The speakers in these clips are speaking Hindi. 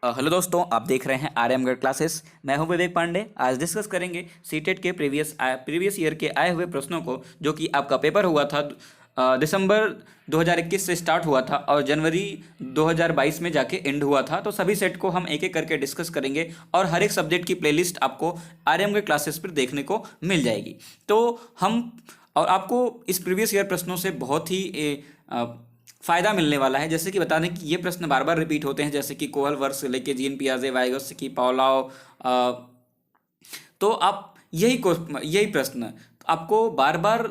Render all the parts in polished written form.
हेलो दोस्तों, आप देख रहे हैं आर्यमगढ़ क्लासेस। मैं हूं विवेक पांडे। आज डिस्कस करेंगे सीटेट के प्रीवियस ईयर के आए हुए प्रश्नों को, जो कि आपका पेपर हुआ था दिसंबर 2021 से स्टार्ट हुआ था और जनवरी 2022 में जाके एंड हुआ था। तो सभी सेट को हम एक एक करके डिस्कस करेंगे और हर एक सब्जेक्ट की प्लेलिस्ट आपको आर्यमगढ़ क्लासेस पर देखने को मिल जाएगी। तो हम और आपको इस प्रीवियस ईयर प्रश्नों से बहुत ही फायदा मिलने वाला है। जैसे कि बता दें कि ये प्रश्न बार बार रिपीट होते हैं, जैसे कि कोहल वर्ग से लेके जीन पियाजे, वाइगोत्स्की, पावलोव। तो आप यही प्रश्न आपको बार बार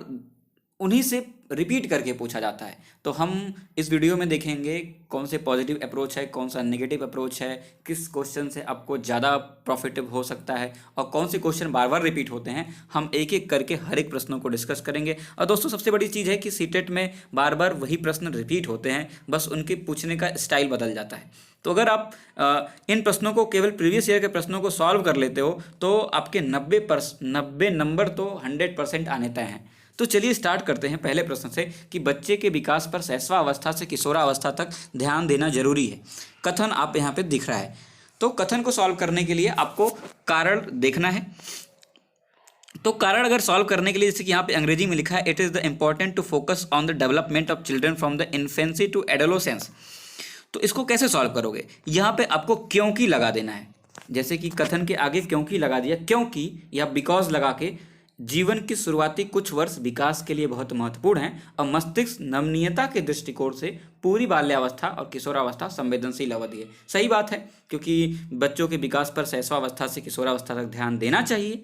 उन्हीं से रिपीट करके पूछा जाता है। तो हम इस वीडियो में देखेंगे कौन से पॉजिटिव अप्रोच है, कौन सा नेगेटिव अप्रोच है, किस क्वेश्चन से आपको ज़्यादा प्रॉफिटेबल हो सकता है और कौन से क्वेश्चन बार बार रिपीट होते हैं। हम एक एक करके हर एक प्रश्नों को डिस्कस करेंगे। और दोस्तों, सबसे बड़ी चीज़ है कि सीटेट में बार बार वही प्रश्न रिपीट होते हैं, बस उनके पूछने का स्टाइल बदल जाता है। तो अगर आप इन प्रश्नों को, केवल प्रीवियस ईयर के प्रश्नों को सॉल्व कर लेते हो तो आपके 90 नंबर तो 100% आने तय हैं। तो चलिए स्टार्ट करते हैं पहले प्रश्न से कि बच्चे के विकास पर शैशवावस्था से किशोरावस्था तक ध्यान देना जरूरी है। कथन आप यहाँ पे दिख रहा है। तो कथन को सॉल्व करने के लिए आपको कारण देखना है। तो कारण अगर सॉल्व करने के लिए, जैसे कि यहाँ पे अंग्रेजी में लिखा है, it is the important to focus on the development of children from the infancy to adolescence. तो इसको कैसे सॉल्व करोगे? यहाँ पे आपको क्योंकि लगा देना है। जैसे कि कथन के आगे क्योंकि लगा दिया, क्योंकि या बिकॉज लगा के, जीवन की शुरुआती कुछ वर्ष विकास के लिए बहुत महत्वपूर्ण हैं और मस्तिष्क नमनीयता के दृष्टिकोण से पूरी बाल्यावस्था और किशोरावस्था संवेदनशील अवधि है। सही बात है, क्योंकि बच्चों के विकास पर शैशवावस्था से किशोरावस्था तक ध्यान देना चाहिए,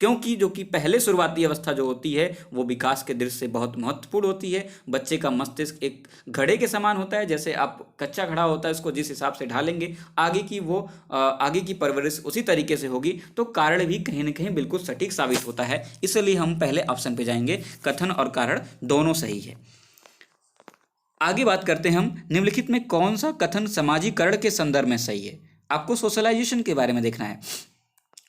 क्योंकि जो कि पहले शुरुआती अवस्था जो होती है वो विकास के दृष्टि से बहुत महत्वपूर्ण होती है। बच्चे का मस्तिष्क एक घड़े के समान होता है। जैसे आप कच्चा घड़ा होता है, उसको जिस हिसाब से ढालेंगे आगे की परवरिश उसी तरीके से होगी। तो कारण भी कहीं ना कहीं बिल्कुल सटीक साबित होता है। इसलिए हम पहले ऑप्शन पे जाएंगे, कथन और कारण दोनों सही है। आगे बात करते हैं हम, निम्नलिखित में कौन सा कथन समाजीकरण के संदर्भ में सही है। आपको सोशलाइजेशन के बारे में देखना है।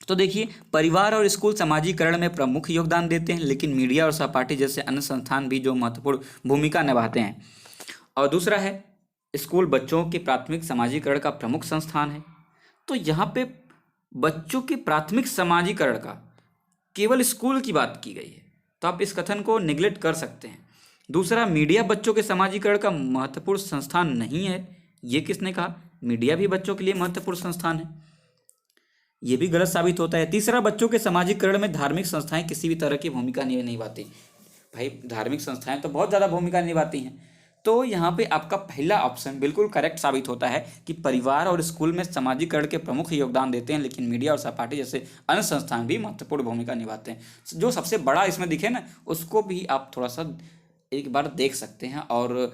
तो देखिए, परिवार और स्कूल समाजीकरण में प्रमुख योगदान देते हैं, लेकिन मीडिया और सहपाठी जैसे अन्य संस्थान भी जो महत्वपूर्ण भूमिका निभाते हैं। और दूसरा है, स्कूल बच्चों के प्राथमिक समाजीकरण का प्रमुख संस्थान है। तो यहाँ पे बच्चों के प्राथमिक समाजीकरण का केवल स्कूल की बात की गई है, तो आप इस कथन को निगलेक्ट कर सकते हैं। दूसरा, मीडिया बच्चों के समाजीकरण का महत्वपूर्ण संस्थान नहीं है। ये किसने कहा? मीडिया भी बच्चों के लिए महत्वपूर्ण संस्थान है। ये भी गलत साबित होता है। तीसरा, बच्चों के सामाजिकरण में धार्मिक संस्थाएं किसी भी तरह की भूमिका नहीं निभाती। भाई, धार्मिक संस्थाएं तो बहुत ज़्यादा भूमिका निभाती हैं। तो यहाँ पे आपका पहला ऑप्शन बिल्कुल करेक्ट साबित होता है कि परिवार और स्कूल में सामाजिकरण के प्रमुख योगदान देते हैं, लेकिन मीडिया और सहपाठी जैसे अन्य संस्थान भी महत्वपूर्ण भूमिका निभाते हैं। जो सबसे बड़ा इसमें दिखे ना, उसको भी आप थोड़ा सा एक बार देख सकते हैं, और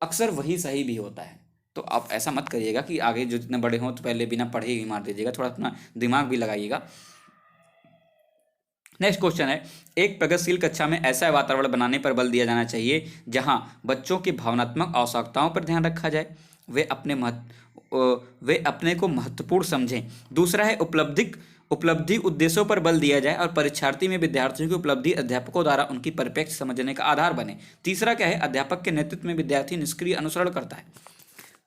अक्सर वही सही भी होता है। तो आप ऐसा मत करिएगा कि आगे जो जितने बड़े हों तो पहले बिना पढ़े ही मार दीजिएगा, थोड़ा अपना दिमाग भी लगाइएगा। नेक्स्ट क्वेश्चन है, एक प्रगतिशील कक्षा में ऐसा वातावरण बनाने पर बल दिया जाना चाहिए जहां बच्चों की भावनात्मक आवश्यकताओं पर ध्यान रखा जाए, वे अपने को महत्वपूर्ण समझें। दूसरा है, उपलब्धि उद्देश्यों पर बल दिया जाए और परीक्षार्थी में विद्यार्थियों की उपलब्धि अध्यापकों द्वारा उनकी परिप्रेक्ष्य समझने का आधार बने। तीसरा क्या है, अध्यापक के नेतृत्व में विद्यार्थी निष्क्रिय अनुसरण करता है।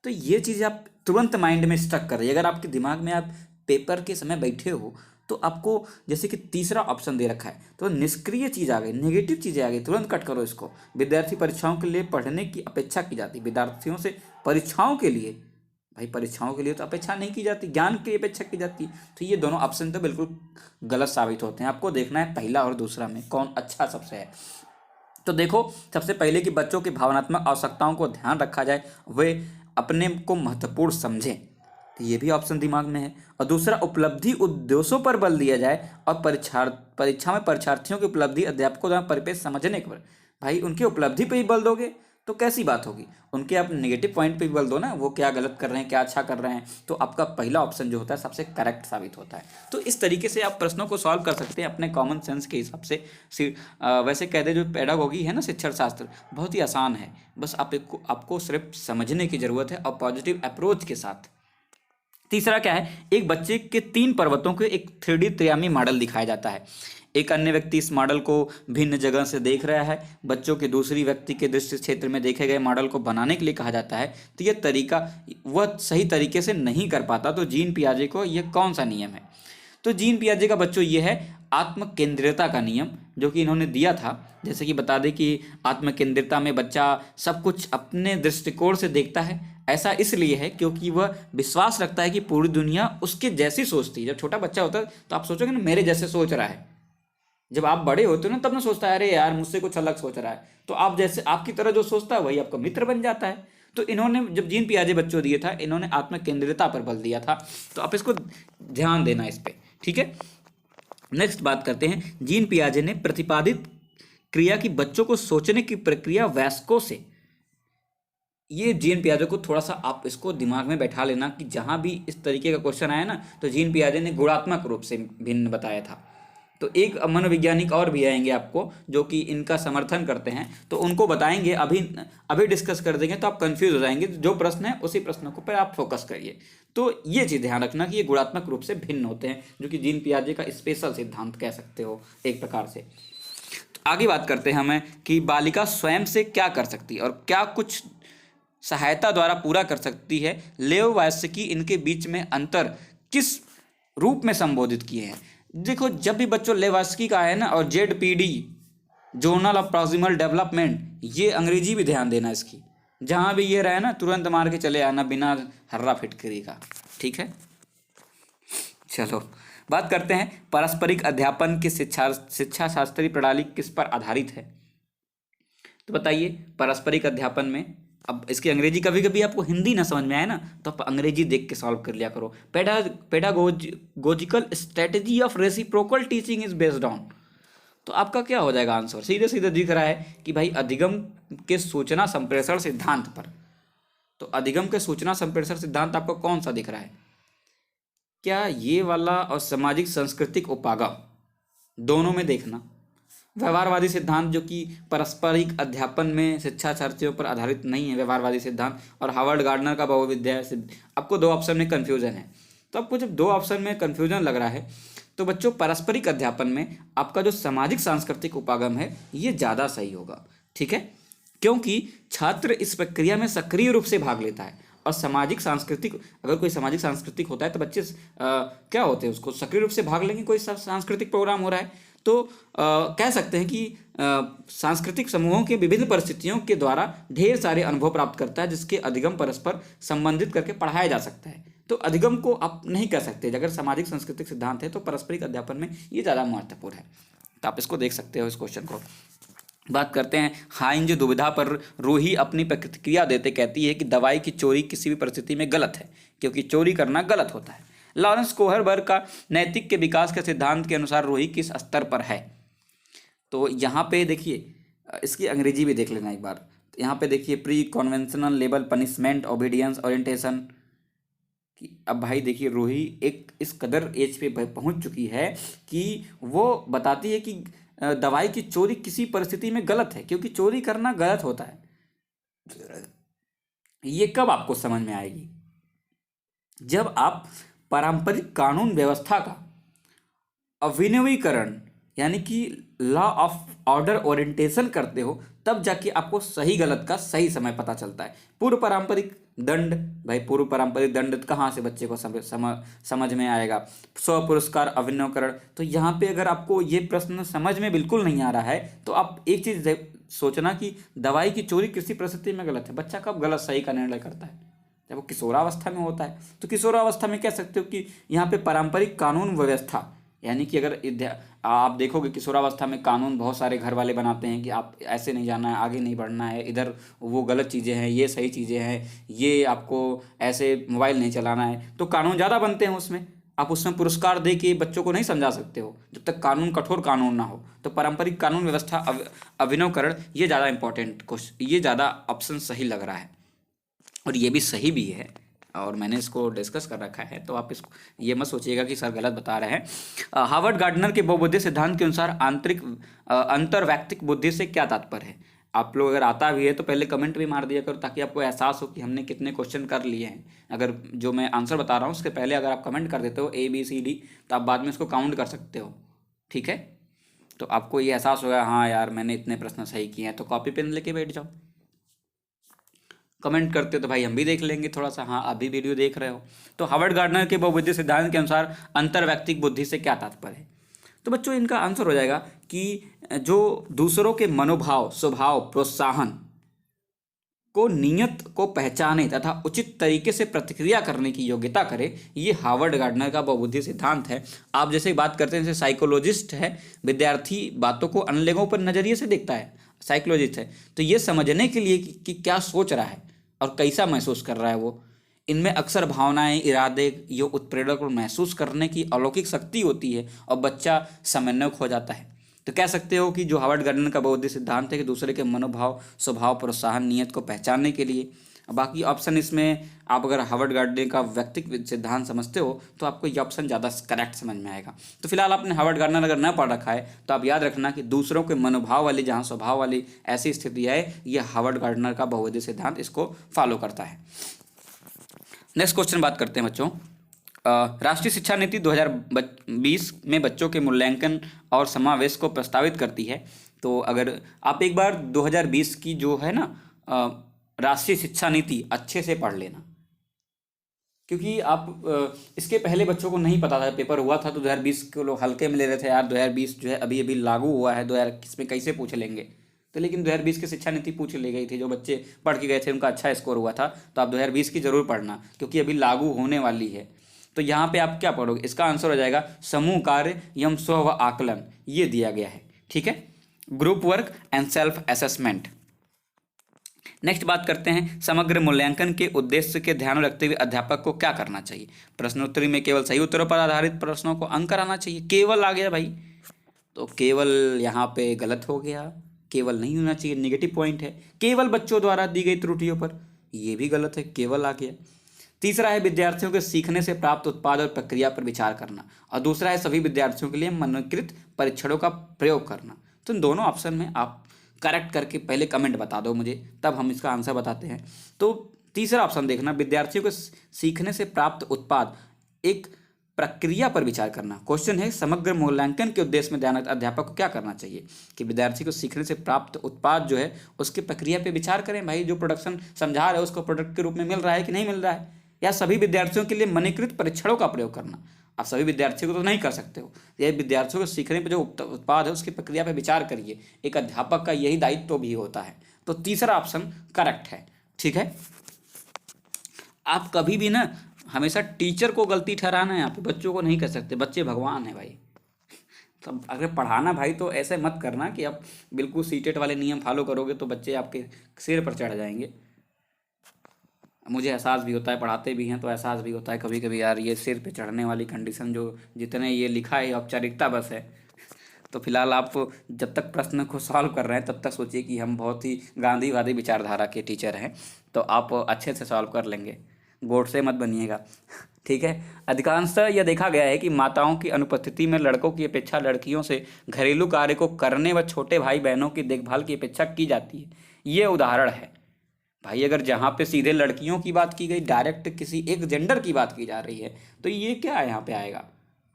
तो ये चीज़ आप तुरंत माइंड में स्टक कर रही है। अगर आपके दिमाग में आप पेपर के समय बैठे हो तो आपको, जैसे कि तीसरा ऑप्शन दे रखा है, तो निष्क्रिय चीज़ आ गई, नेगेटिव चीज़ें आ गई, तुरंत कट करो इसको। विद्यार्थी परीक्षाओं के लिए पढ़ने की अपेक्षा की जाती, विद्यार्थियों से परीक्षाओं के लिए, भाई परीक्षाओं के लिए तो अपेक्षा नहीं की जाती, ज्ञान की अपेक्षा की जाती। तो ये दोनों ऑप्शन तो बिल्कुल गलत साबित होते हैं। आपको देखना है पहला और दूसरा में कौन अच्छा सबसे है। तो देखो, सबसे पहले कि बच्चों की भावनात्मक आवश्यकताओं को ध्यान रखा जाए, वे अपने को महत्वपूर्ण समझें, तो ये भी ऑप्शन दिमाग में है। और दूसरा, उपलब्धि उद्देश्यों पर बल दिया जाए और परीक्षा में परीक्षार्थियों की उपलब्धि अध्यापकों द्वारा परिपेक्ष समझने पर। भाई, उनकी उपलब्धि पे ही बल दोगे तो कैसी बात होगी? उनके आप नेगेटिव पॉइंट पे भी बल दो ना, वो क्या गलत कर रहे हैं, क्या अच्छा कर रहे हैं। तो आपका पहला ऑप्शन जो होता है सबसे करेक्ट साबित होता है। तो इस तरीके से आप प्रश्नों को सॉल्व कर सकते हैं अपने कॉमन सेंस के हिसाब से। वैसे कहते जो पेडागोगी है ना, शिक्षण शास्त्र, बहुत ही आसान है। बस आपको सिर्फ समझने की ज़रूरत है और पॉजिटिव अप्रोच के साथ। तीसरा क्या है, एक बच्चे के 3 पर्वतों के एक 3D त्रियामी मॉडल दिखाया जाता है। एक अन्य व्यक्ति इस मॉडल को भिन्न जगह से देख रहा है। बच्चों के दूसरी व्यक्ति के दृश्य क्षेत्र में देखे गए मॉडल को बनाने के लिए कहा जाता है। तो यह तरीका वह सही तरीके से नहीं कर पाता। तो जीन पियाजे को यह कौन सा नियम है? तो जीन पियाजे का बच्चों ये है आत्म केंद्रियता का नियम, जो कि इन्होंने दिया था। जैसे कि बता दें कि आत्म केंद्रियता में बच्चा सब कुछ अपने दृष्टिकोण से देखता है। ऐसा इसलिए है क्योंकि वह विश्वास रखता है कि पूरी दुनिया उसके जैसी सोचती है। जब छोटा बच्चा होता है तो आप सोचोगे ना मेरे जैसे सोच रहा है। जब आप बड़े होते हो ना तब ना सोचता है अरे यार मुझसे कुछ अलग सोच रहा है। तो आप जैसे आपकी तरह जो सोचता है वही आपका मित्र बन जाता है। तो इन्होंने जब जीन पियाजे बच्चों दिए था, इन्होंने आत्म केंद्रियता पर बल दिया था। तो आप इसको ध्यान देना इस पे, ठीक है। नेक्स्ट बात करते हैं, जीन पियाजे ने प्रतिपादित क्रिया की बच्चों को सोचने की प्रक्रिया वयस्कों से। ये जीन पियाजे को थोड़ा सा आप इसको दिमाग में बैठा लेना कि जहां भी इस तरीके का क्वेश्चन आया ना तो जीन पियाजे ने गुणात्मक रूप से भिन्न बताया था। तो एक मनोवैज्ञानिक और भी आएंगे आपको जो कि इनका समर्थन करते हैं, तो उनको बताएंगे। अभी अभी डिस्कस कर देंगे तो आप कंफ्यूज हो जाएंगे। जो प्रश्न है उसी प्रश्न को पर आप फोकस करिए। तो ये चीज़ ध्यान रखना कि ये गुणात्मक रूप से भिन्न होते हैं, जो कि जीन पियाजे का स्पेशल सिद्धांत कह सकते हो एक प्रकार से। तो आगे बात करते हैं हमें कि बालिका स्वयं से क्या कर सकती है और क्या कुछ सहायता द्वारा पूरा कर सकती है। लेव वायस्की इनके बीच में अंतर किस रूप में संबोधित किए हैं। देखो जब भी बच्चों लेवास्की का है ना और ZPD journal of proximal development, ये अंग्रेजी भी ध्यान देना इसकी। जहां भी ये रहे ना तुरंत मार के चले आना बिना हर्रा फिटकरी का, ठीक है। चलो बात करते हैं पारस्परिक अध्यापन की शिक्षा शास्त्रीय प्रणाली किस पर आधारित है। तो बताइए पारस्परिक अध्यापन में, अब इसकी अंग्रेजी कभी कभी आपको हिंदी ना समझ में आए ना तो आप अंग्रेजी देख के सॉल्व कर लिया करो। Pedagogical strategy of reciprocal teaching is based on. तो आपका क्या हो जाएगा आंसर, सीधे सीधे दिख रहा है कि भाई अधिगम के सूचना संप्रेषण सिद्धांत पर। तो अधिगम के सूचना संप्रेषण सिद्धांत आपको कौन सा दिख रहा है? क्या ये वाला और सामाजिक सांस्कृतिक उपागम, दोनों में देखना। व्यवहारवादी सिद्धांत जो कि पारस्परिक अध्यापन में शिक्षा चर्चाओं पर आधारित नहीं है, व्यवहारवादी सिद्धांत, और हार्वर्ड गार्डनर का बहुविद्या सिद्ध। आपको दो ऑप्शन में कन्फ्यूजन है। तो आपको जब दो ऑप्शन में कन्फ्यूजन लग रहा है तो बच्चों पारस्परिक अध्यापन में आपका जो सामाजिक सांस्कृतिक उपागम है ये ज़्यादा सही होगा, ठीक है। क्योंकि छात्र इस प्रक्रिया में सक्रिय रूप से भाग लेता है। और सामाजिक सांस्कृतिक, अगर कोई सामाजिक सांस्कृतिक होता है तो बच्चे क्या होते हैं उसको सक्रिय रूप से भाग लेंगे। कोई सांस्कृतिक प्रोग्राम हो रहा है तो कह सकते हैं कि सांस्कृतिक समूहों के विभिन्न परिस्थितियों के द्वारा ढेर सारे अनुभव प्राप्त करता है, जिसके अधिगम परस्पर संबंधित करके पढ़ाया जा सकता है। तो अधिगम को आप नहीं कह सकते। अगर सामाजिक सांस्कृतिक सिद्धांत है तो पारस्परिक अध्यापन में ये ज़्यादा महत्वपूर्ण है। तो आप इसको देख सकते हो इस क्वेश्चन को। बात करते हैं हाइंज दुविधा पर। रूही अपनी प्रतिक्रिया देते कहती है कि दवाई की चोरी किसी भी परिस्थिति में गलत है क्योंकि चोरी करना गलत होता है। लॉरेंस कोहरबर्ग का नैतिक के विकास के सिद्धांत के अनुसार रूही किस स्तर पर है। तो यहाँ पे देखिए, इसकी अंग्रेजी भी देख लेना एक बार। तो यहाँ पे देखिए pre conventional level punishment obedience orientation कि अब भाई देखिए रूही एक इस कदर एज पे पहुँच चुकी है कि वो बताती है कि दवाई की चोरी किसी परिस्थिति में गलत है क्योंकि चोरी करना गलत होता है। ये कब आपको समझ में आएगी? जब आप पारंपरिक कानून व्यवस्था का अविनवीकरण यानी कि लॉ ऑफ ऑर्डर ओरिएंटेशन करते हो, तब जाके आपको सही गलत का सही समय पता चलता है। पूर्व पारंपरिक दंड, भाई पूर्व पारंपरिक दंड कहाँ से बच्चे को समझ में आएगा? स्व पुरस्कार अभिनवकरण। तो यहाँ पे अगर आपको ये प्रश्न समझ में बिल्कुल नहीं आ रहा है तो आप एक चीज़ सोचना कि दवाई की चोरी किसी परिस्थिति में गलत है। बच्चा कब गलत सही का निर्णय करता है? जब वो किशोरावस्था में होता है। तो किशोरावस्था में कह सकते हो कि यहाँ पे पारंपरिक कानून व्यवस्था यानी कि अगर आप देखोगे किशोरावस्था में कानून बहुत सारे घर वाले बनाते हैं कि आप ऐसे नहीं जाना है, आगे नहीं बढ़ना है, इधर वो गलत चीज़ें हैं, ये सही चीज़ें हैं, ये आपको ऐसे मोबाइल नहीं चलाना है। तो कानून ज़्यादा बनते हैं उसमें। आप उसमें पुरस्कार दे के बच्चों को नहीं समझा सकते हो जब तक कानून कठोर कानून ना हो। तो पारंपरिक कानून व्यवस्था अभिनवकरण ये ज़्यादा इंपॉर्टेंट क्वेश्चन, ये ज़्यादा ऑप्शन सही लग रहा है और ये भी सही भी है और मैंने इसको डिस्कस कर रखा है। तो आप इसको ये मत सोचिएगा कि सर गलत बता रहे हैं। हार्वर्ड गार्डनर के बहुबुद्धि सिद्धांत के अनुसार अंतर्वैयक्तिक बुद्धि से क्या तात्पर्य है? आप लोग अगर आता भी है तो पहले कमेंट भी मार दिया करो ताकि आपको एहसास हो कि हमने कितने क्वेश्चन कर लिए हैं। अगर जो मैं आंसर बता रहा हूँ उसके पहले अगर आप कमेंट कर देते हो ABCD तो आप बाद में इसको काउंट कर सकते हो, ठीक है। तो आपको ये एहसास होगा, हाँ यार मैंने इतने प्रश्न सही किए हैं, तो कॉपी पेन लेके बैठ जाओ। कमेंट करते हो तो भाई हम भी देख लेंगे थोड़ा सा, हाँ अभी वीडियो देख रहे हो। तो हार्वर्ड गार्डनर के बहुबुद्धि सिद्धांत के अनुसार अंतर्वैयक्तिक बुद्धि से क्या तात्पर्य है? तो बच्चों इनका आंसर हो जाएगा कि जो दूसरों के मनोभाव, स्वभाव, प्रोत्साहन को, नियत को पहचाने तथा उचित तरीके से प्रतिक्रिया करने की योग्यता करे, ये हार्वर्ड गार्डनर का बहुबुद्धि सिद्धांत है। आप जैसे बात करते हैं, जैसे साइकोलॉजिस्ट है, विद्यार्थी बातों को अन्य लोगों पर नजरिए से देखता है, साइकोलॉजिस्ट है, तो ये समझने के लिए कि क्या सोच रहा है और कैसा महसूस कर रहा है वो, इनमें अक्सर भावनाएं, इरादे, ये उत्प्रेरक को महसूस करने की अलौकिक शक्ति होती है और बच्चा समन्वयक हो जाता है। तो कह सकते हो कि जो हार्वर्ड गार्डनर का बहुबुद्धि सिद्धांत है कि दूसरे के मनोभाव, स्वभाव, प्रोत्साहन, नियत को पहचानने के लिए। बाकी ऑप्शन इसमें आप अगर हार्वर्ड गार्डनर का व्यक्तित्व सिद्धांत समझते हो तो आपको ये ऑप्शन ज़्यादा करेक्ट समझ में आएगा। तो फिलहाल आपने हार्वर्ड गार्डनर अगर न पढ़ रखा है तो आप याद रखना कि दूसरों के मनोभाव वाली, जहाँ स्वभाव वाली ऐसी स्थिति है, ये हार्वर्ड गार्डनर का बहुबुद्धि सिद्धांत इसको फॉलो करता है। नेक्स्ट क्वेश्चन बात करते हैं बच्चों। राष्ट्रीय शिक्षा नीति 2020 में बच्चों के मूल्यांकन और समावेश को प्रस्तावित करती है। तो अगर आप एक बार 2020 की जो है ना राष्ट्रीय शिक्षा नीति अच्छे से पढ़ लेना, क्योंकि आप इसके पहले बच्चों को नहीं पता था, पेपर हुआ था तो 2020 को लोग हल्के में ले रहे थे, यार 2020 जो है अभी अभी लागू हुआ है, 2021 में कैसे पूछ लेंगे। तो लेकिन 2020 की शिक्षा नीति पूछ ली गई थी, जो बच्चे पढ़ के गए थे उनका अच्छा स्कोर हुआ था। तो आप 2020 की जरूर पढ़ना, क्योंकि अभी लागू होने वाली है। तो यहाँ पे आप क्या पढ़ोगे, इसका आंसर हो जाएगा समूह कार्य एवं स्व आकलन, ये दिया गया है। ठीक है, group work and self assessment. Next बात करते हैं, समग्र मूल्यांकन के उद्देश्य के ध्यान में रखते हुए अध्यापक को क्या करना चाहिए? प्रश्नोत्तरी में केवल सही उत्तरों पर आधारित प्रश्नों को अंक कराना चाहिए। केवल आ गया भाई, तो केवल यहाँ पे गलत हो गया, केवल नहीं होना चाहिए, नेगेटिव पॉइंट है। केवल बच्चों द्वारा दी गई त्रुटियों पर, ये भी गलत है, केवल आ गया। तीसरा है विद्यार्थियों के सीखने से प्राप्त उत्पाद और प्रक्रिया पर विचार करना, और दूसरा है सभी विद्यार्थियों के लिए मानकीकृत परीक्षणों का प्रयोग करना। तो इन दोनों ऑप्शन में आप करेक्ट करके पहले कमेंट बता दो मुझे, तब हम इसका आंसर बताते हैं। तो तीसरा ऑप्शन देखना, विद्यार्थियों को सीखने से प्राप्त उत्पाद एक प्रक्रिया पर विचार करना। क्वेश्चन है समग्र मूल्यांकन के उद्देश्य में ध्यान अध्यापक को क्या करना चाहिए? कि विद्यार्थी को सीखने से प्राप्त उत्पाद जो है उसकी प्रक्रिया पे विचार करें। भाई जो प्रोडक्शन समझा रहे हो उसको प्रोडक्ट के रूप में मिल रहा है कि नहीं मिल रहा है, या सभी विद्यार्थियों के लिए मानकीकृत परीक्षणों का प्रयोग करना। आप सभी विद्यार्थियों को तो नहीं कर सकते हो, ये विद्यार्थियों को सीखने पर जो उत्पाद है उसकी प्रक्रिया पर विचार करिए, एक अध्यापक का यही दायित्व भी होता है। तो तीसरा ऑप्शन करेक्ट है। ठीक है, आप कभी भी ना हमेशा टीचर को गलती ठहराना है, यहाँ पे बच्चों को नहीं कर सकते, बच्चे भगवान है भाई। तो अगर पढ़ाना भाई तो ऐसे मत करना कि आप बिल्कुल सीटेट वाले नियम फॉलो करोगे तो बच्चे आपके सिर पर चढ़ जाएंगे। मुझे एहसास भी होता है, पढ़ाते भी हैं तो एहसास भी होता है कभी कभी, यार ये सिर पे चढ़ने वाली कंडीशन जो जितने ये लिखा है औपचारिकता बस है। तो फिलहाल आप जब तक प्रश्न को सॉल्व कर रहे हैं तब तक सोचिए कि हम बहुत ही गांधीवादी विचारधारा के टीचर हैं, तो आप अच्छे से सॉल्व कर लेंगे, गोडसे मत बनिएगा। ठीक है, अधिकांशतः यह देखा गया है कि माताओं की अनुपस्थिति में लड़कों की अपेक्षा लड़कियों से घरेलू कार्य को करने व छोटे भाई बहनों की देखभाल की अपेक्षा की जाती है। ये उदाहरण है भाई, अगर जहाँ पे सीधे लड़कियों की बात की गई, डायरेक्ट किसी एक जेंडर की बात की जा रही है, तो ये क्या है यहाँ पे आएगा?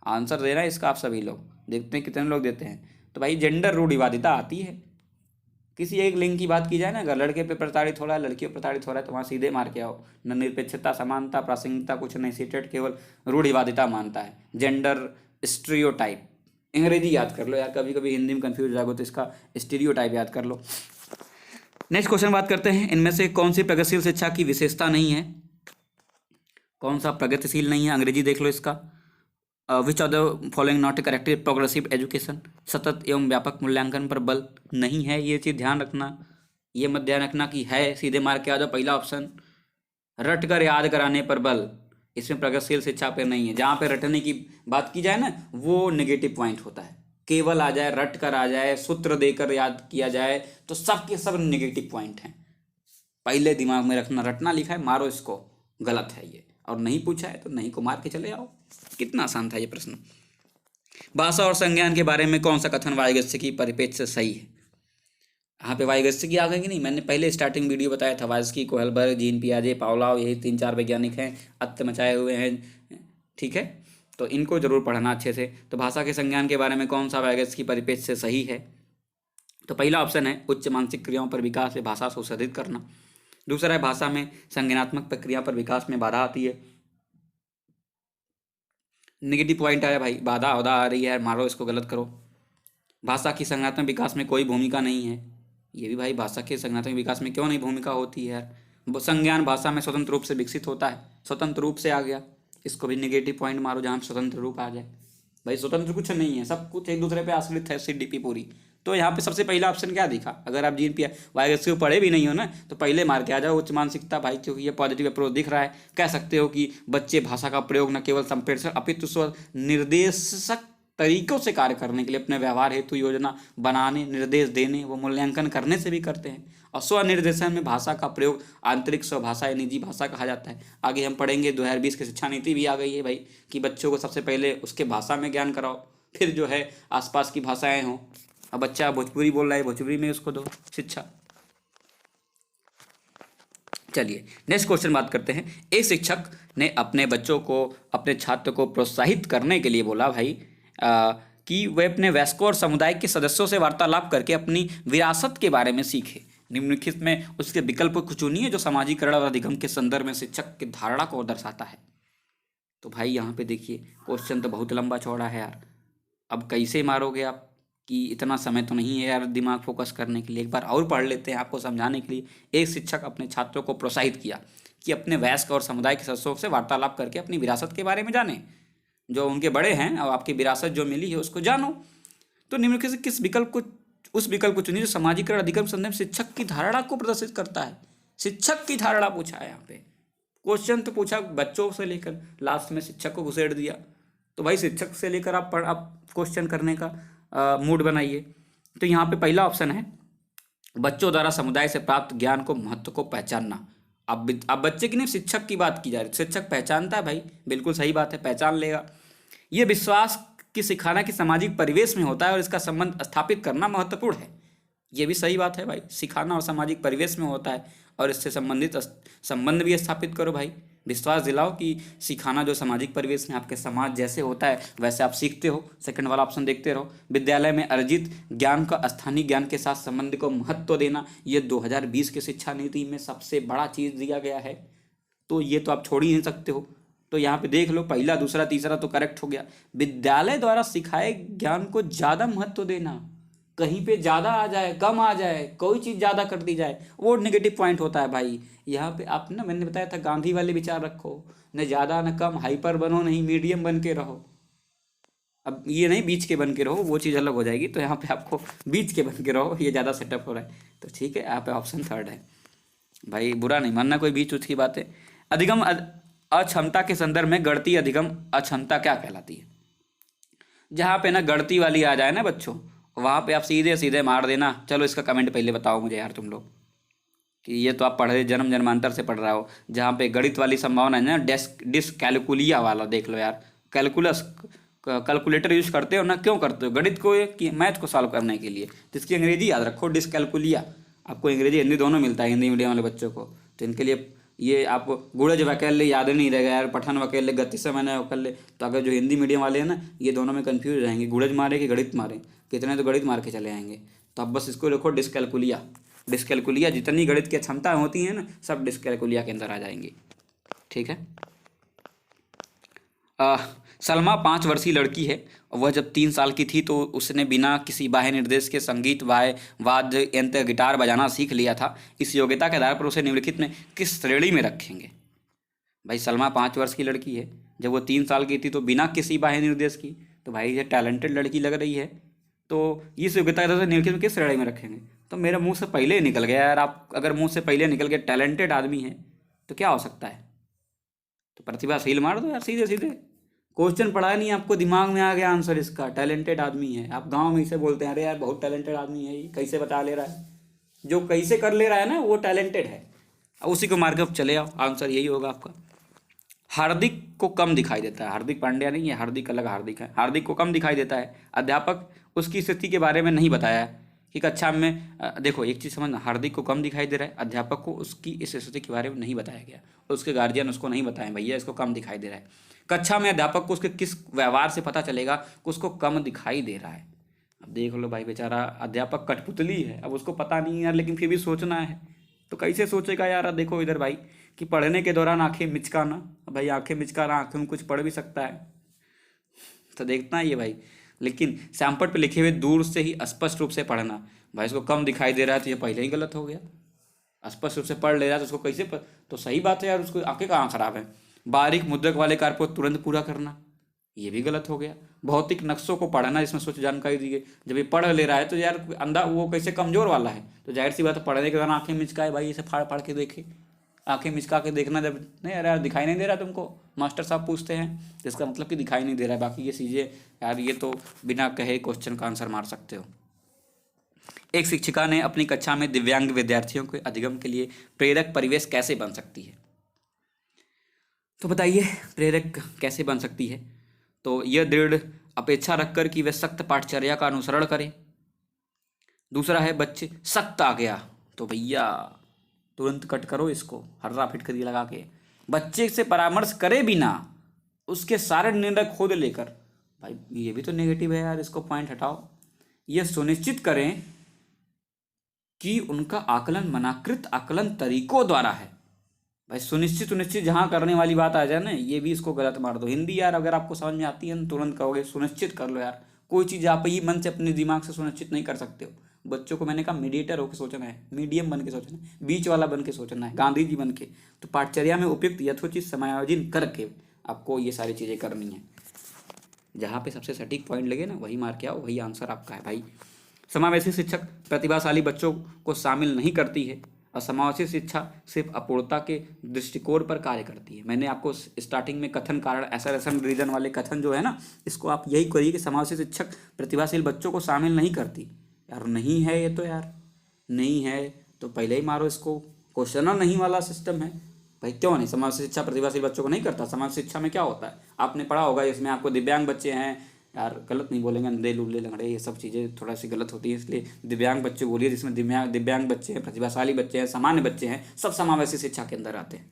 आंसर देना है इसका आप सभी लोग, देखते हैं कितने लोग देते हैं। तो भाई जेंडर रूढ़िवादिता आती है, किसी एक लिंग की बात की जाए ना, अगर लड़के पे प्रताड़ित हो रहा है, लड़की पे प्रताड़ित हो रहा है, तो वहाँ सीधे मार के आओ। न निरपेक्षता, समानता, प्रासंगिकता कुछ नहीं, सीटेट केवल रूढ़िवादिता मानता है, जेंडर स्टीरियोटाइप। अंग्रेजी याद कर लो यार, कभी कभी हिंदी में कंफ्यूज हो जाओगे तो इसका स्टीरियोटाइप याद कर लो। नेक्स्ट क्वेश्चन बात करते हैं, इनमें से कौन सी प्रगतिशील शिक्षा की विशेषता नहीं है? कौन सा प्रगतिशील नहीं है? अंग्रेजी देख लो इसका। Which of the following not correct? Progressive education, सतत एवं व्यापक मूल्यांकन पर बल नहीं है, ये चीज़ ध्यान रखना। ये मत ध्यान रखना कि है सीधे मार के आ जाओ पहला ऑप्शन। रट कर याद कराने पर बल, इसमें प्रगतिशील शिक्षा पर नहीं है। जहाँ पे रटने की बात की जाए ना, वो नेगेटिव पॉइंट होता है। केवल आ जाए, रट कर आ जाए, सूत्र देकर याद किया जाए, तो सब के सब नेगेटिव पॉइंट हैं। पहले दिमाग में रखना, रटना लिखा है मारो इसको, गलत है ये, और नहीं पूछा है तो नहीं को मार के चले आओ। कितना आसान था ये प्रश्न। भाषा और संज्ञान के बारे में कौन सा कथन वाइगस्की परिप्रेक्ष्य से सही है? यहाँ पे वाइगस्की आ गए कि नहीं? मैंने पहले स्टार्टिंग वीडियो बताया था, वाइगस्की, कोहलबर्ग, जीन पियाजे, पावलोव, यही 3-4 वैज्ञानिक हैं, अत्त मचाए हुए हैं। ठीक है, तो इनको जरूर पढ़ना अच्छे से। तो भाषा के संज्ञान के बारे में कौन सा वायरस की परिपेक्ष से सही है? तो पहला ऑप्शन है उच्च मानसिक क्रियाओं पर विकास से भाषा को संशोधित करना। दूसरा है भाषा में संज्ञानात्मक प्रक्रिया पर विकास में बाधा आती है। नेगेटिव पॉइंट आया भाई, बाधा उदा आ रही है, मारो इसको, गलत करो। भाषा की संज्ञानात्मक विकास में कोई भूमिका नहीं है। ये भी भाई भाषा के संज्ञानात्मक विकास में क्यों नहीं भूमिका होती है यार? संज्ञान भाषा में स्वतंत्र रूप से विकसित होता है, स्वतंत्र रूप से आ गया, इसको भी नेगेटिव पॉइंट मारो जहाँ स्वतंत्र रूप आ जाए। भाई स्वतंत्र कुछ नहीं है, सब कुछ एक दूसरे पे आश्रित है, सीडीपी पूरी। तो यहाँ पे सबसे पहला ऑप्शन क्या दिखा? अगर आप जीन पी वायरस के पढ़े भी नहीं हो ना तो पहले मार के आ जाओ उच्च मानसिकता भाई, क्योंकि ये पॉजिटिव अप्रोच दिख रहा है। कह सकते हो कि बच्चे भाषा का प्रयोग न केवल संप्रेषण अपितु स्व निर्देशक तरीकों से कार्य करने के लिए अपने व्यवहार हेतु योजना बनाने, निर्देश देने व मूल्यांकन करने से भी करते हैं। और स्वनिर्देशन में भाषा का प्रयोग आंतरिक स्वभाषा या निजी भाषा कहा जाता है। आगे हम पढ़ेंगे 2020 की शिक्षा नीति भी आ गई है भाई कि बच्चों को सबसे पहले उसके भाषा में ज्ञान कराओ, फिर जो है आसपास की भाषाएं हों। अब बच्चा भोजपुरी बोल रहा है, भोजपुरी में उसको दो शिक्षा। चलिए नेक्स्ट क्वेश्चन बात करते हैं। एक शिक्षक ने अपने बच्चों को, अपने छात्र को प्रोत्साहित करने के लिए बोला भाई कि वे अपने वयस्कों और समुदाय के सदस्यों से वार्तालाप करके अपनी विरासत के बारे में सीखे। निम्नलिखित में उसके विकल्प को चुनिए जो सामाजिकरण और अधिगम के संदर्भ में शिक्षक की धारणा को दर्शाता है। तो भाई यहाँ पे देखिए क्वेश्चन तो बहुत लंबा चौड़ा है यार। अब कैसे मारोगे आप कि इतना समय तो नहीं है यार दिमाग फोकस करने के लिए। एक बार और पढ़ लेते हैं आपको समझाने के लिए। एक शिक्षक अपने छात्रों को प्रोत्साहित किया कि अपने वयस्क और समुदाय के सदस्यों से वार्तालाप करके अपनी विरासत के बारे में जाने, जो उनके बड़े हैं और आपकी विरासत जो मिली है उसको जानो। तो निम्नलिखित से किस विकल्प को, उस विकल्प को चुनिए जो सामाजिकरण अधिगम संदर्भ शिक्षक की धारणा को प्रदर्शित करता है। शिक्षक की धारणा पूछा है यहाँ पे, क्वेश्चन तो पूछा बच्चों से लेकर लास्ट में शिक्षक को घुसेड़ दिया। तो भाई शिक्षक से लेकर आप क्वेश्चन करने का मूड बनाइए। तो यहाँ पे पहला ऑप्शन है बच्चों द्वारा समुदाय से प्राप्त ज्ञान को महत्व को पहचानना। अब बच्चे की नहीं शिक्षक की बात की जा रही, शिक्षक पहचानता है भाई, बिल्कुल सही बात है, पहचान लेगा। ये विश्वास की सिखाना कि सामाजिक परिवेश में होता है और इसका संबंध स्थापित करना महत्वपूर्ण है। ये भी सही बात है भाई, सिखाना और सामाजिक परिवेश में होता है और इससे संबंधित संबंध भी स्थापित करो भाई। विश्वास दिलाओ कि सिखाना जो सामाजिक परिवेश में आपके समाज जैसे होता है वैसे आप सीखते हो। सेकंड वाला ऑप्शन देखते रहो। विद्यालय में अर्जित ज्ञान का स्थानीय ज्ञान के साथ संबंध को महत्व देना, ये 2020 की शिक्षा नीति में सबसे बड़ा चीज़ दिया गया है। तो ये तो आप छोड़ ही नहीं सकते हो। तो यहाँ पे देख लो, पहला दूसरा तीसरा तो करेक्ट हो गया। विद्यालय द्वारा सिखाए ज्ञान को ज़्यादा महत्व देना, कहीं पे ज़्यादा आ जाए कम आ जाए, कोई चीज़ ज़्यादा कर दी जाए वो नेगेटिव पॉइंट होता है भाई। यहाँ पे आप ना, मैंने बताया था गांधी वाले विचार रखो, न ज़्यादा न कम, हाइपर बनो नहीं, मीडियम बन के रहो। अब ये नहीं बीच के बन के रहो, वो चीज़ अलग हो जाएगी। तो यहाँ पे आपको बीच के बन के रहो, ये ज़्यादा सेटअप हो रहा है। तो ठीक है, यहाँ पे ऑप्शन थर्ड है भाई, बुरा नहीं मानना कोई बीच उच की बातें। अधिगम अक्षमता के संदर्भ में गणती अधिगम अक्षमता क्या कहलाती है? जहाँ पे ना गणती वाली आ जाए ना बच्चों, वहाँ पे आप सीधे सीधे मार देना। चलो इसका कमेंट पहले बताओ मुझे यार तुम लोग कि ये तो आप पढ़ रहे, जन्म जन्मांतर से पढ़ रहा हो। जहाँ पे गणित वाली संभावना है ना, डिसकैलकुलिया वाला देख लो यार। कैलकुलस कैलकुलेटर यूज करते हो ना, क्यों करते हो? गणित को, कि मैथ को सॉल्व करने के लिए। तो इसकी अंग्रेजी याद रखो, डिसकैलकुलिया। आपको अंग्रेजी हिंदी दोनों मिलता है, हिंदी मीडियम वाले बच्चों को। तो इनके लिए ये आप गुणज वैकल्य याद नहीं रहेगा यार, पठन वैकल्य, गति समय वैकल्य। तो अगर जो हिंदी मीडियम वाले हैं ना, ये दोनों में कंफ्यूज रहेंगे, गुणज मारे कि गणित मारे, कितने तो गणित मार के चले आएंगे। तो अब बस इसको लिखो डिसकैलकुलिया। डिसकैलकुलिया, जितनी गणित की क्षमता होती है ना, सब डिसकैलकुलिया के अंदर आ जाएंगी। ठीक है। सलमा 5 वर्षीय लड़की है। वह जब 3 साल की थी तो उसने बिना किसी बाह्य निर्देश के संगीत वाद्य यंत्र गिटार बजाना सीख लिया था। इस योग्यता के आधार पर उसे निम्नलिखित में किस श्रेणी में रखेंगे? भाई सलमा 5 वर्ष की लड़की है, जब वो 3 साल की थी तो बिना किसी बाह्य निर्देश की, तो भाई ये टैलेंटेड लड़की लग रही है। तो इस योग्यता के आधार पर निम्नलिखित में किस श्रेणी में रखेंगे? तो मेरे मुँह से पहले ही निकल गया यार। आप अगर मुँह से पहले निकल के टैलेंटेड आदमी है तो क्या हो सकता है? तो प्रतिभाशील मार दो यार, सीधे सीधे। क्वेश्चन पढ़ा नहीं आपको, दिमाग में आ गया आंसर इसका, टैलेंटेड आदमी है। आप गांव में इसे बोलते हैं, अरे यार बहुत टैलेंटेड आदमी है, ये कैसे बता ले रहा है। जो कैसे कर ले रहा है ना, वो टैलेंटेड है। अब उसी को मार्कअप चले आओ, आंसर यही होगा आपका। हार्दिक को कम दिखाई देता है। हार्दिक पांड्या नहीं है, हार्दिक अलग हार्दिक है। हार्दिक को कम दिखाई देता है। अध्यापक उसकी स्थिति के बारे में नहीं बताया है। कि कक्षा में देखो एक चीज़ समझना, हार्दिक को कम दिखाई दे रहा है, अध्यापक को उसकी इस स्थिति के बारे में नहीं बताया गया, उसके गार्जियन उसको नहीं बताएं भैया इसको कम दिखाई दे रहा है। कक्षा में अध्यापक को उसके किस व्यवहार से पता चलेगा कि उसको कम दिखाई दे रहा है। अब देख लो भाई, बेचारा अध्यापक कठपुतली है, अब उसको पता नहीं है यार, लेकिन फिर भी सोचना है, तो कैसे सोचेगा यार। अब देखो इधर भाई कि पढ़ने के दौरान आंखें मिचकाना, भाई आंखें मिचका आंखों में कुछ पढ़ भी सकता है, तो देखना ही है भाई। लेकिन सैमपट पे लिखे हुए दूर से ही स्पष्ट रूप से पढ़ना, भाई इसको कम दिखाई दे रहा है तो ये पहले ही गलत हो गया। स्पष्ट रूप से पढ़ ले रहा है तो उसको कैसे तो सही बात है यार, उसको आंखें कहाँ खराब है। बारीक मुद्रक वाले कार्य को तुरंत पूरा करना, ये भी गलत हो गया। भौतिक नक्शों को पढ़ना जिसमें सोच जानकारी दी गई, जब ये पढ़ ले रहा है तो यार अंधा वो कैसे कमजोर वाला है, तो जाहिर सी बात है पढ़ने के दौरान आंखें मिचकाए भाई, इसे फाड़ फाड़ के देखे, आंखें मिचका के देखना, जब नहीं यार यार दिखाई नहीं दे रहा तुमको, मास्टर साहब पूछते हैं तो इसका मतलब कि दिखाई नहीं दे रहा है। बाकी ये चीज़ें यार ये तो बिना कहे क्वेश्चन का आंसर मार सकते हो। एक शिक्षिका ने अपनी कक्षा में दिव्यांग विद्यार्थियों के अधिगम के लिए प्रेरक परिवेश कैसे बन सकती है, तो बताइए प्रेरक कैसे बन सकती है। तो यह दृढ़ अपेक्षा रखकर कि वे सख्त पाठचर्या का अनुसरण करें। दूसरा है बच्चे सख्त आ गया तो भैया तुरंत कट करो इसको, हर्रा फिटकरी लगा के, बच्चे से परामर्श करे बिना उसके सारे निर्णय खुद लेकर, भाई ये भी तो नेगेटिव है यार, इसको पॉइंट हटाओ। यह सुनिश्चित करें कि उनका आकलन मनाकृत आकलन तरीकों द्वारा है। भाई सुनिश्चित सुनिश्चित जहाँ करने वाली बात आ जाए ना, ये भी इसको गलत मार दो। हिंदी यार अगर आपको समझ में आती है ना तुरंत कहोगे सुनिश्चित कर लो यार, कोई चीज़ आप ही मन से अपने दिमाग से सुनिश्चित नहीं कर सकते हो। बच्चों को मैंने कहा मीडिएटर होकर सोचना है, मीडियम बन के सोचना है, बीच वाला बन के सोचना है, गांधी जी बन के। तो पाठचर्या में उपयुक्त यथोचित समायोजन करके आपको ये सारी चीज़ें करनी है। जहाँ पे सबसे सटीक पॉइंट लगे ना वही मार के आओ, वही आंसर आपका है भाई। समावेशी शिक्षक प्रतिभाशाली बच्चों को शामिल नहीं करती है, और समावेशी शिक्षा सिर्फ अपूर्णता के दृष्टिकोण पर कार्य करती है। मैंने आपको स्टार्टिंग में कथन कारण एसरेशन रीजन वाले कथन जो है ना, इसको आप यही करिए कि समावेशी शिक्षक प्रतिभाशील बच्चों को शामिल नहीं करती। यार नहीं है ये तो यार, नहीं है तो पहले ही मारो इसको, क्वेश्चन नहीं वाला सिस्टम है भाई। क्यों नहीं, समाज शिक्षा प्रतिभाशील बच्चों को नहीं करता। समाज शिक्षा में क्या होता है आपने पढ़ा होगा, इसमें आपको दिव्यांग बच्चे हैं, यार गलत नहीं बोलेंगे, अंधे लूले लंगड़े ये सब चीज़ें थोड़ा सी गलत होती है, इसलिए दिव्यांग बच्चे बोलिए, जिसमें दिव्यांग बच्चे हैं, प्रतिभाशाली बच्चे हैं, सामान्य बच्चे हैं, सब समावेशी शिक्षा के अंदर आते हैं।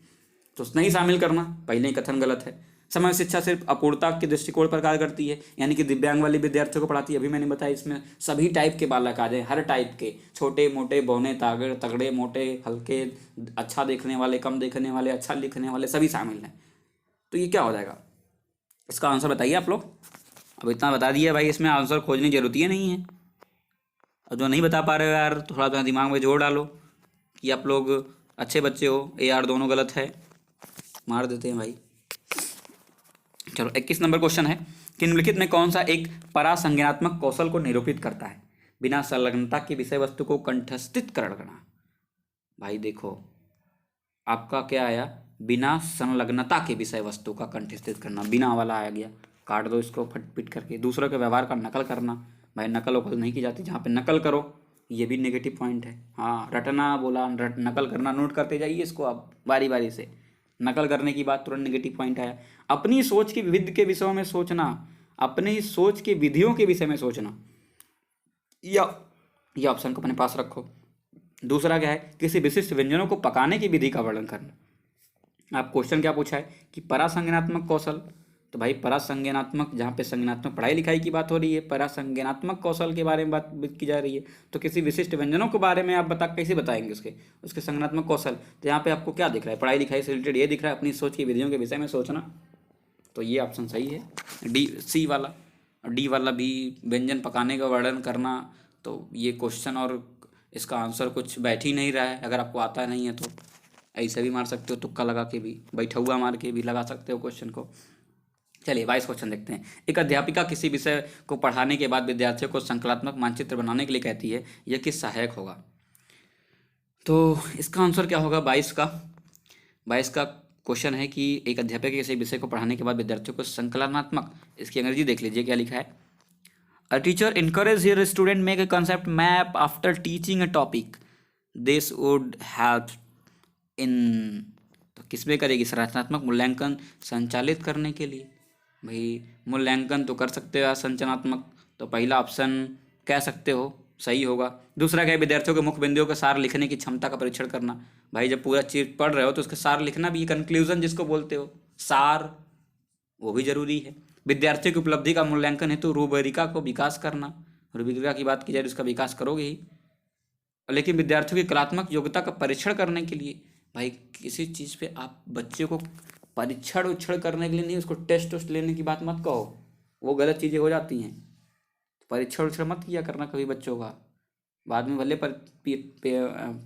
तो नहीं शामिल करना, पहले ही कथन गलत है। समावेशी शिक्षा सिर्फ अपूर्णता के दृष्टिकोण पर कार्य करती है, यानी कि दिव्यांग वाले विद्यार्थियों को पढ़ाती है। अभी मैंने बताया इसमें सभी टाइप के बालक आ जाए, हर टाइप के, छोटे मोटे बौने तागड़ तगड़े मोटे हल्के, अच्छा देखने वाले कम देखने वाले अच्छा लिखने वाले सभी शामिल हैं। तो ये क्या हो जाएगा, इसका आंसर बताइए आप लोग। अब इतना बता दिया भाई, इसमें आंसर खोजने की जरूरत ही नहीं है। और जो नहीं बता पा रहे हो यार, थोड़ा सा दिमाग में जोड़ डालो कि आप लोग अच्छे बच्चे हो, ए यार दोनों गलत है, मार देते हैं भाई। चलो 21 नंबर क्वेश्चन है कि निम्नलिखित में कौन सा एक परासंज्ञानात्मक कौशल को निरूपित करता है, बिना संलग्नता की विषय वस्तु को कंठस्थित करना। भाई देखो आपका क्या आया, बिना संलग्नता के विषय वस्तु का कंठस्थित करना, बिना वाला आ गया, काट दो इसको फट पिट करके। दूसरों के व्यवहार का नकल करना, भाई नकल वकल नहीं की जाती, जहाँ पे नकल करो ये भी नेगेटिव पॉइंट है। हाँ रटना बोला, नकल करना, नोट करते जाइए इसको आप बारी बारी से। नकल करने की बात तुरंत नेगेटिव पॉइंट आया। अपनी सोच की विविध के विषयों में सोचना, अपनी सोच के विधियों के विषय में सोचना, या ये ऑप्शन को अपने पास रखो। दूसरा क्या है, किसी विशिष्ट व्यंजनों को पकाने की विधि का वर्णन करना। आप क्वेश्चन क्या पूछा है कि परासंज्ञानात्मक कौशल, तो भाई परासंज्ञानात्मक, जहाँ पे संज्ञानात्मक पढ़ाई लिखाई की बात हो रही है, परासंज्ञानात्मक कौशल के बारे में बात की जा रही है, तो किसी विशिष्ट व्यंजनों के बारे में आप कैसे बताएंगे उसके संज्ञानात्मक कौशल। तो यहाँ पे आपको क्या दिख रहा है, पढ़ाई लिखाई से रिलेटेड ये दिख रहा है, अपनी सोच की विधियों के विषय में सोचना। तो ये ऑप्शन सही है, डी सी वाला। डी वाला भी व्यंजन पकाने का वर्णन करना, तो ये क्वेश्चन और इसका आंसर कुछ बैठ ही नहीं रहा है। अगर आपको आता नहीं है तो ऐसे भी मार सकते हो, तुक्का लगा के भी, बैठा मार के भी लगा सकते हो क्वेश्चन को। चलिए 22 क्वेश्चन देखते हैं। एक अध्यापिका किसी विषय को पढ़ाने के बाद विद्यार्थियों को संकल्पात्मक मानचित्र बनाने के लिए कहती है, यह किस सहायक होगा। तो इसका आंसर क्या होगा 22 का क्वेश्चन है कि एक अध्यापक किसी विषय को पढ़ाने के बाद विद्यार्थियों को संकलनात्मक, इसकी अंग्रेजी देख लीजिए क्या लिखा है। A teacher encourage her student make a concept map after teaching a topic. This would help in, तो किसमें करेगी, संरचनात्मक मूल्यांकन संचालित करने के लिए। भाई मूल्यांकन तो कर सकते हो या संरचनात्मक, तो पहला ऑप्शन कह सकते हो सही होगा। दूसरा क्या है, विद्यार्थियों के मुख्य बिंदुओं के सार लिखने की क्षमता का परीक्षण करना। भाई जब पूरा चीज पढ़ रहे हो तो उसके सार लिखना भी, कंक्लूजन जिसको बोलते हो, सार, वो भी जरूरी है। विद्यार्थियों की उपलब्धि का मूल्यांकन हेतु रूबरिका को विकास करना। रूबरिका की बात की जाए तो उसका विकास करोगे ही। लेकिन विद्यार्थियों की कलात्मक योग्यता का परीक्षण करने के लिए, भाई किसी चीज़ पे आप बच्चे को परीक्षण उच्छण करने के लिए नहीं, उसको टेस्ट उस्ट लेने की बात मत कहो, वो गलत चीज़ें हो जाती हैं। परीक्षण उच्छण मत किया करना कभी बच्चों का। बाद में भले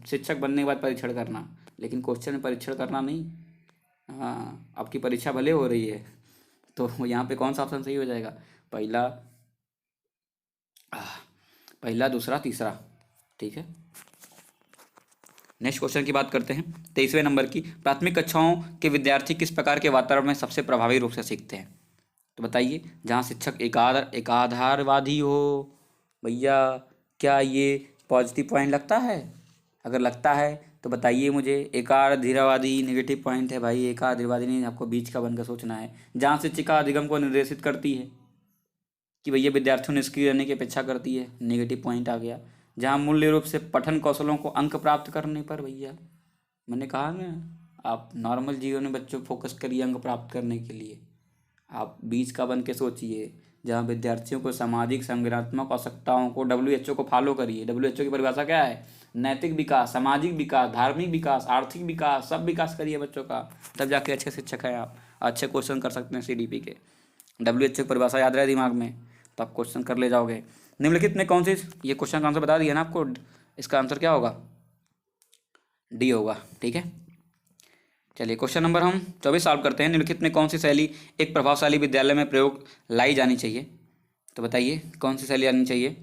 शिक्षक बनने के बाद परीक्षण करना, लेकिन क्वेश्चन में परीक्षण करना नहीं। हाँ, आपकी परीक्षा भले हो रही है तो यहाँ पे कौन सा ऑप्शन सही हो जाएगा? पहला, पहला, दूसरा, तीसरा। ठीक है, नेक्स्ट क्वेश्चन की बात करते हैं। 23वें नंबर की, प्राथमिक कक्षाओं के विद्यार्थी किस प्रकार के वातावरण में सबसे प्रभावी रूप से सीखते हैं? तो बताइए, जहाँ शिक्षक एकाधारवादी हो। भैया क्या ये पॉजिटिव पॉइंट लगता है? अगर लगता है तो बताइए मुझे। एकाधारवादी नेगेटिव पॉइंट है भाई, एकाधारवादी नहीं, आपको बीच का बनकर सोचना है। जहाँ शिक्षिका अधिगम को निर्देशित करती है कि भैया विद्यार्थियों ने निष्क्रिय रहने की अपेक्षा करती है, नेगेटिव पॉइंट आ गया। जहाँ मूल्य रूप से पठन कौशलों को अंक प्राप्त करने पर, भैया मैंने कहा ना, आप नॉर्मल जीवन में बच्चों फोकस करिए अंक प्राप्त करने के लिए। आप बीच का बन के सोचिए, जहाँ विद्यार्थियों को सामाजिक संज्ञानात्मक आवश्यकताओं को, WHO को फॉलो करिए। WHO की परिभाषा क्या है? नैतिक विकास, सामाजिक विकास, धार्मिक विकास, आर्थिक विकास, सब विकास करिए बच्चों का, तब जाके अच्छे शिक्षक हैं आप, अच्छे क्वेश्चन कर सकते हैं CDP के। WHO की परिभाषा याद रहे दिमाग में तो आप क्वेश्चन कर ले जाओगे। निम्नलिखित में कौन सी, ये क्वेश्चन का आंसर बता दिया ना आपको, इसका आंसर क्या होगा? D होगा। ठीक है, चलिए क्वेश्चन नंबर हम 24 सॉल्व करते हैं। निम्नलिखित में कौन सी शैली एक प्रभावशाली विद्यालय में प्रयोग लाई जानी चाहिए? तो बताइए कौन सी शैली आनी चाहिए?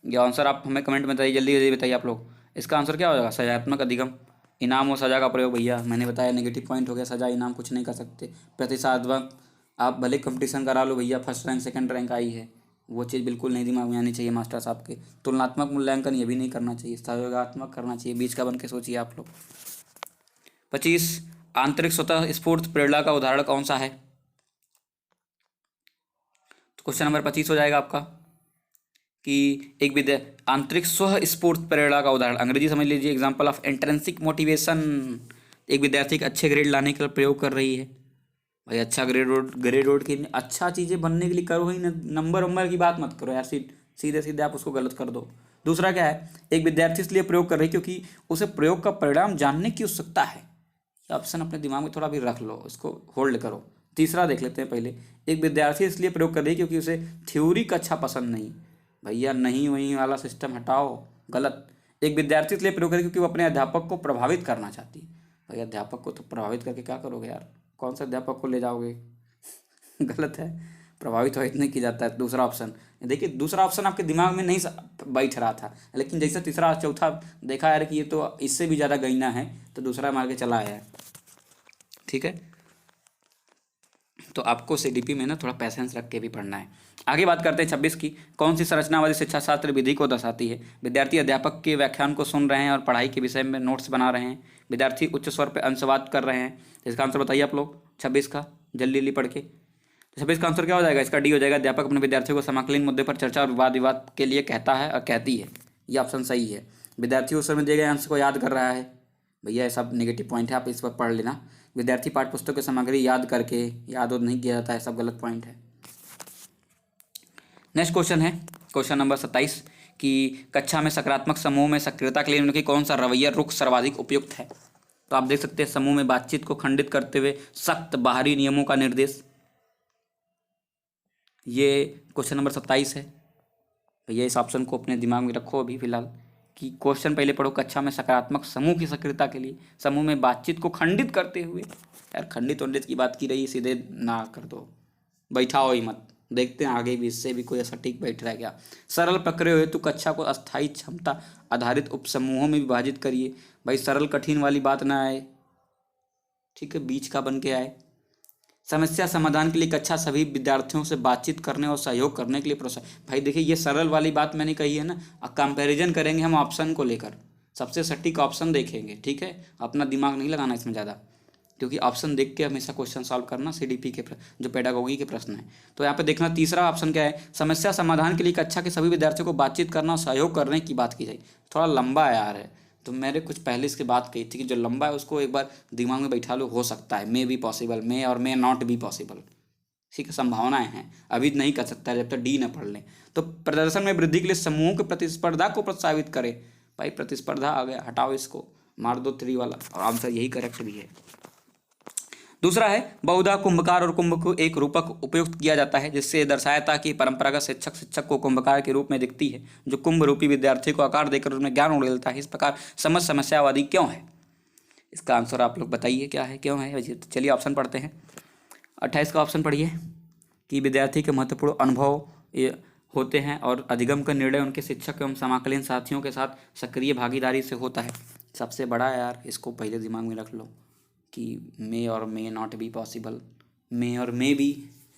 ये आंसर आप हमें कमेंट में बताइए, जल्दी जल्दी बताइए आप लोग। इसका आंसर क्या हो जाएगा? सजात्मक अधिगम। इनाम और सजा का प्रयोग, भैया मैंने बताया नेगेटिव पॉइंट हो गया, सजा इनाम कुछ नहीं कर सकते। प्रतिसाधक, आप भले कंपटीशन करा लो भैया, फर्स्ट रैंक सेकंड रैंक आई है, वो चीज़ बिल्कुल नहीं दिमाग में आनी चाहिए मास्टर साहब के। तुलनात्मक मूल्यांकन ये भी नहीं करना चाहिए, सहयोगात्मक करना चाहिए। बीच का बन के सोचिए आप लोग। 25, आंतरिक स्वतः स्फूर्त प्रेरणा का उदाहरण कौन सा है? तो क्वेश्चन नंबर 25 हो जाएगा आपका कि एक आंतरिक स्व स्फूर्त प्रेरणा का उदाहरण, अंग्रेजी समझ लीजिए, एग्जाम्पल ऑफ इंट्रिंसिक मोटिवेशन। एक विद्यार्थी के अच्छे ग्रेड लाने के लिए प्रयोग कर रही है। भाई अच्छा ग्रेड रोड की अच्छा चीज़ें बनने के लिए करो ही, नंबर वंबर की बात मत करो यार, सीधे सीधे आप उसको गलत कर दो। दूसरा क्या है, एक विद्यार्थी इसलिए प्रयोग कर रही है क्योंकि उसे प्रयोग का परिणाम जानने की उत्सुकता है। ऑप्शन अपने दिमाग में थोड़ा भी रख लो, इसको होल्ड करो। तीसरा देख लेते हैं पहले, एक विद्यार्थी इसलिए प्रयोग कर रही है क्योंकि उसे थ्योरी का अच्छा पसंद नहीं। भैया नहीं, वहीं वाला सिस्टम हटाओ, गलत। एक विद्यार्थी इसलिए प्रयोग करे क्योंकि वो अपने अध्यापक को प्रभावित करना चाहती है। भैया अध्यापक को तो प्रभावित करके क्या करोगे यार, कौन सा अध्यापक को ले जाओगे? गलत है, प्रभावित हो इतने की जाता है। दूसरा ऑप्शन देखिए, दूसरा ऑप्शन आपके दिमाग में नहीं बैठ रहा था, लेकिन जैसे तीसरा चौथा देखा यार कि ये तो इससे भी ज़्यादा गईना है, तो दूसरा मार के चला आया है। ठीक है, तो आपको CDP में ना थोड़ा पैसेंस रख के भी पढ़ना है। आगे बात करते हैं 26 की, कौन सी संरचनावादी शिक्षा शास्त्र विधि को दर्शाती है? विद्यार्थी अध्यापक के व्याख्यान को सुन रहे हैं और पढ़ाई के विषय में नोट्स बना रहे हैं। विद्यार्थी उच्च स्वर पर अंशवाद कर रहे हैं। इसका आंसर बताइए आप लोग 26 का, जल्दी जल्दी पढ़ के। तो 26 का आंसर क्या हो जाएगा? इसका D हो जाएगा। अध्यापक अपने विद्यार्थियों को समकालीन मुद्दे पर चर्चा और वाद विवाद के लिए कहता है और कहती है। ये ऑप्शन सही है। विद्यार्थी उस समय दिए गए अंश को याद कर रहा है। भैया ये सब नेगेटिव पॉइंट है, आप इस पर पढ़ लेना। विद्यार्थी पाठ्य पुस्तक की सामग्री याद करके, याद और नहीं किया जाता है, सब गलत पॉइंट है। नेक्स्ट क्वेश्चन है क्वेश्चन नंबर 27 कि कक्षा में सकारात्मक समूह में सक्रियता के लिए उनकी कौन सा रवैया रुख सर्वाधिक उपयुक्त है? तो आप देख सकते हैं, समूह में बातचीत को खंडित करते हुए सख्त बाहरी नियमों का निर्देश। ये क्वेश्चन नंबर 27 है। भैया इस ऑप्शन को अपने दिमाग में रखो अभी फिलहाल, कि क्वेश्चन पहले पढ़ो, कक्षा में सकारात्मक समूह की सक्रियता के लिए समूह में बातचीत को खंडित करते हुए। यार खंडित वंडित की बात की रही, सीधे ना कर दो, बैठाओ ही मत। देखते हैं आगे भी इससे भी कोई सटीक बैठ रहा है क्या। सरल प्रक्रिया हेतु कक्षा को अस्थायी क्षमता आधारित उपसमूहों में विभाजित करिए। भाई सरल कठिन वाली बात ना आए, ठीक है, बीच का बन के आए। समस्या समाधान के लिए कक्षा सभी विद्यार्थियों से बातचीत करने और सहयोग करने के लिए प्रोत्साहित। भाई देखिए ये सरल वाली बात मैंने कही है ना, कंपैरिजन करेंगे हम ऑप्शन को लेकर, सबसे सटीक ऑप्शन देखेंगे। ठीक है, अपना दिमाग नहीं लगाना इसमें ज़्यादा। क्योंकि ऑप्शन देख के हमेशा क्वेश्चन सॉल्व करना सीडीपी के जो पेडागोगी के प्रश्न है। तो यहाँ पे देखना तीसरा ऑप्शन क्या है, समस्या समाधान के लिए कक्षा के सभी विद्यार्थियों को बातचीत करना और सहयोग करने की बात की जाए। थोड़ा लंबा है यार है, तो मैंने कुछ पहले इसके बात कही थी कि जो लंबा है उसको एक बार दिमाग में बैठा लो, हो सकता है, मे बी पॉसिबल, मे और मे नॉट बी पॉसिबल, ठीक है, संभावनाएं हैं, अभी नहीं कर सकता जब तक डी न पढ़ लें। तो प्रदर्शन में वृद्धि के लिए समूहों की प्रतिस्पर्धा को प्रोत्साहित करें। भाई प्रतिस्पर्धा आ गया, हटाओ इसको, मार दो 3 वाला, और आंसर यही करेक्ट भी है। दूसरा है बहुधा कुंभकार और कुंभ को एक रूपक उपयुक्त किया जाता है जिससे दर्शाया था कि परंपरागत शिक्षक को कुंभकार के रूप में दिखती है जो कुंभ रूपी विद्यार्थी को आकार देकर उसमें ज्ञान उड़ेलता है। इस प्रकार समस्यावादी क्यों है? इसका आंसर आप लोग बताइए क्या है, क्यों है। चलिए ऑप्शन पढ़ते हैं। 28 का ऑप्शन पढ़िए कि विद्यार्थी के महत्वपूर्ण अनुभव ये होते हैं और अधिगम का निर्णय उनके शिक्षक एवं समकालीन साथियों के साथ सक्रिय भागीदारी से होता है। सबसे बड़ा यार, इसको पहले दिमाग में रख लो कि मे और मे नॉट बी पॉसिबल, मे और मे भी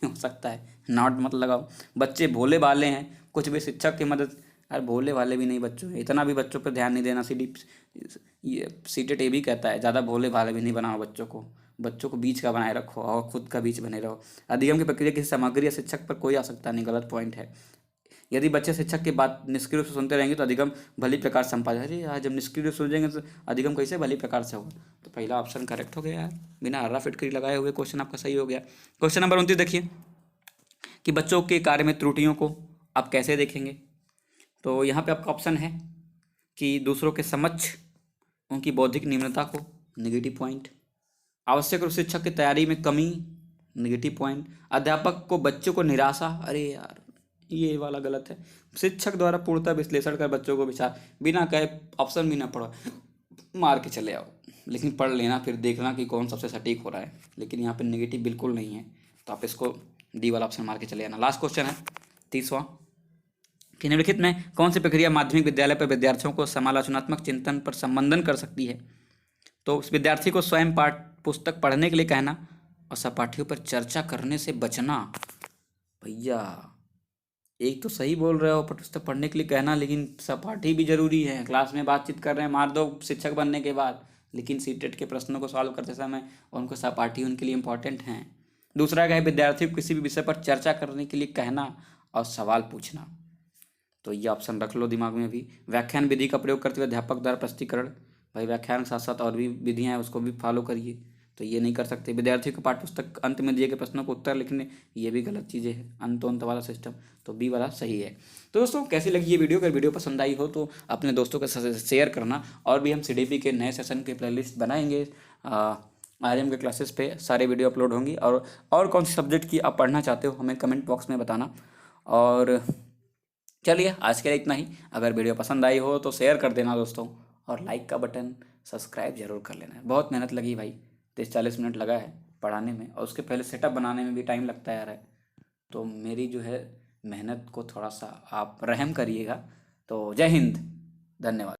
हो सकता है, नॉट मत लगाओ। बच्चे भोले भाले हैं, कुछ भी शिक्षक की मदद, यार भोले भाले भी नहीं बच्चों, इतना भी बच्चों पर ध्यान नहीं देना। ये सीटेट ये भी कहता है ज़्यादा भोले भाले भी नहीं बनाओ बच्चों को बीच का बनाए रखो और खुद का बीच बने रहो। अधिगम की प्रक्रिया किसी सामग्री या शिक्षक पर कोई आ सकता नहीं, गलत पॉइंट है। यदि बच्चे शिक्षक की बात निष्क्रिय रूप से सुनते रहेंगे तो अधिगम भली प्रकार संपादित। अरे यार जब निष्क्रिय रूप से सुनेंगे तो अधिगम कैसे भली प्रकार से होगा? तो पहला ऑप्शन करेक्ट हो गया यार, बिना हर्रा फिटकरी लगाए हुए क्वेश्चन आपका सही हो गया। क्वेश्चन नंबर 29 देखिए कि बच्चों के कार्य में त्रुटियों को आप कैसे देखेंगे। तो यहाँ पे आपका ऑप्शन है कि दूसरों के समक्ष उनकी बौद्धिक निम्नता को, नेगेटिव पॉइंट। आवश्यक रूप से शिक्षक की तैयारी में कमी, नेगेटिव पॉइंट। अध्यापक को बच्चों को निराशा, अरे यार ये वाला गलत है। शिक्षक द्वारा पूर्णतः विश्लेषण कर बच्चों को विचार, बिना कहे ऑप्शन भी ना पढ़ो, मार के चले आओ, लेकिन पढ़ लेना, फिर देखना कि कौन सबसे सटीक हो रहा है। लेकिन यहाँ पे नेगेटिव बिल्कुल नहीं है, तो आप इसको डी वाला ऑप्शन मार के चले आना। लास्ट क्वेश्चन है 30वां कि निम्नलिखित में कौन सी प्रक्रिया माध्यमिक विद्यालय पर विद्यार्थियों को समालोचनात्मक चिंतन पर संबोधन कर सकती है। तो उस विद्यार्थी को स्वयं पाठ पुस्तक पढ़ने के लिए कहना और सहपाठियों पर चर्चा करने से बचना। भैया एक तो सही बोल रहे हो, पुस्तक पढ़ने के लिए कहना, लेकिन सहपाठी भी जरूरी है। क्लास में बातचीत कर रहे हैं, मार दो शिक्षक बनने के बाद, लेकिन सीटेट के प्रश्नों को सॉल्व करते समय उनको सहपाठी उनके लिए इंपॉर्टेंट हैं। दूसरा क्या है, विद्यार्थी को किसी भी विषय पर चर्चा करने के लिए कहना और सवाल पूछना। तो ये ऑप्शन रख लो दिमाग में भी। व्याख्यान विधि का प्रयोग करते हुए अध्यापक द्वारा प्रस्तुतिकरण, भाई व्याख्यान के साथ साथ और भी विधियाँ हैं उसको भी फॉलो करिए, तो ये नहीं कर सकते। विद्यार्थी को पाठ्यपुस्तक अंत में दिए गए प्रश्नों को उत्तर लिखने, ये भी गलत चीज़ें हैं, अंत वाला सिस्टम, तो बी वाला सही है। तो दोस्तों कैसी लगी ये वीडियो? अगर वीडियो पसंद आई हो तो अपने दोस्तों के साथ शेयर करना। और भी हम सीडीपी के नए सेशन के प्लेलिस्ट बनाएंगे, आरएम के क्लासेस पे सारे वीडियो अपलोड होंगी। और कौन सी सब्जेक्ट की आप पढ़ना चाहते हो हमें कमेंट बॉक्स में बताना। और चलिए आज के लिए इतना ही। अगर वीडियो पसंद आई हो तो शेयर कर देना दोस्तों, और लाइक का बटन, सब्सक्राइब जरूर कर लेना। बहुत मेहनत लगी भाई, 30-40 मिनट लगा है पढ़ाने में, और उसके पहले सेटअप बनाने में भी टाइम लगता है यार। तो मेरी जो है मेहनत को थोड़ा सा आप रहम करिएगा। तो जय हिंद, धन्यवाद।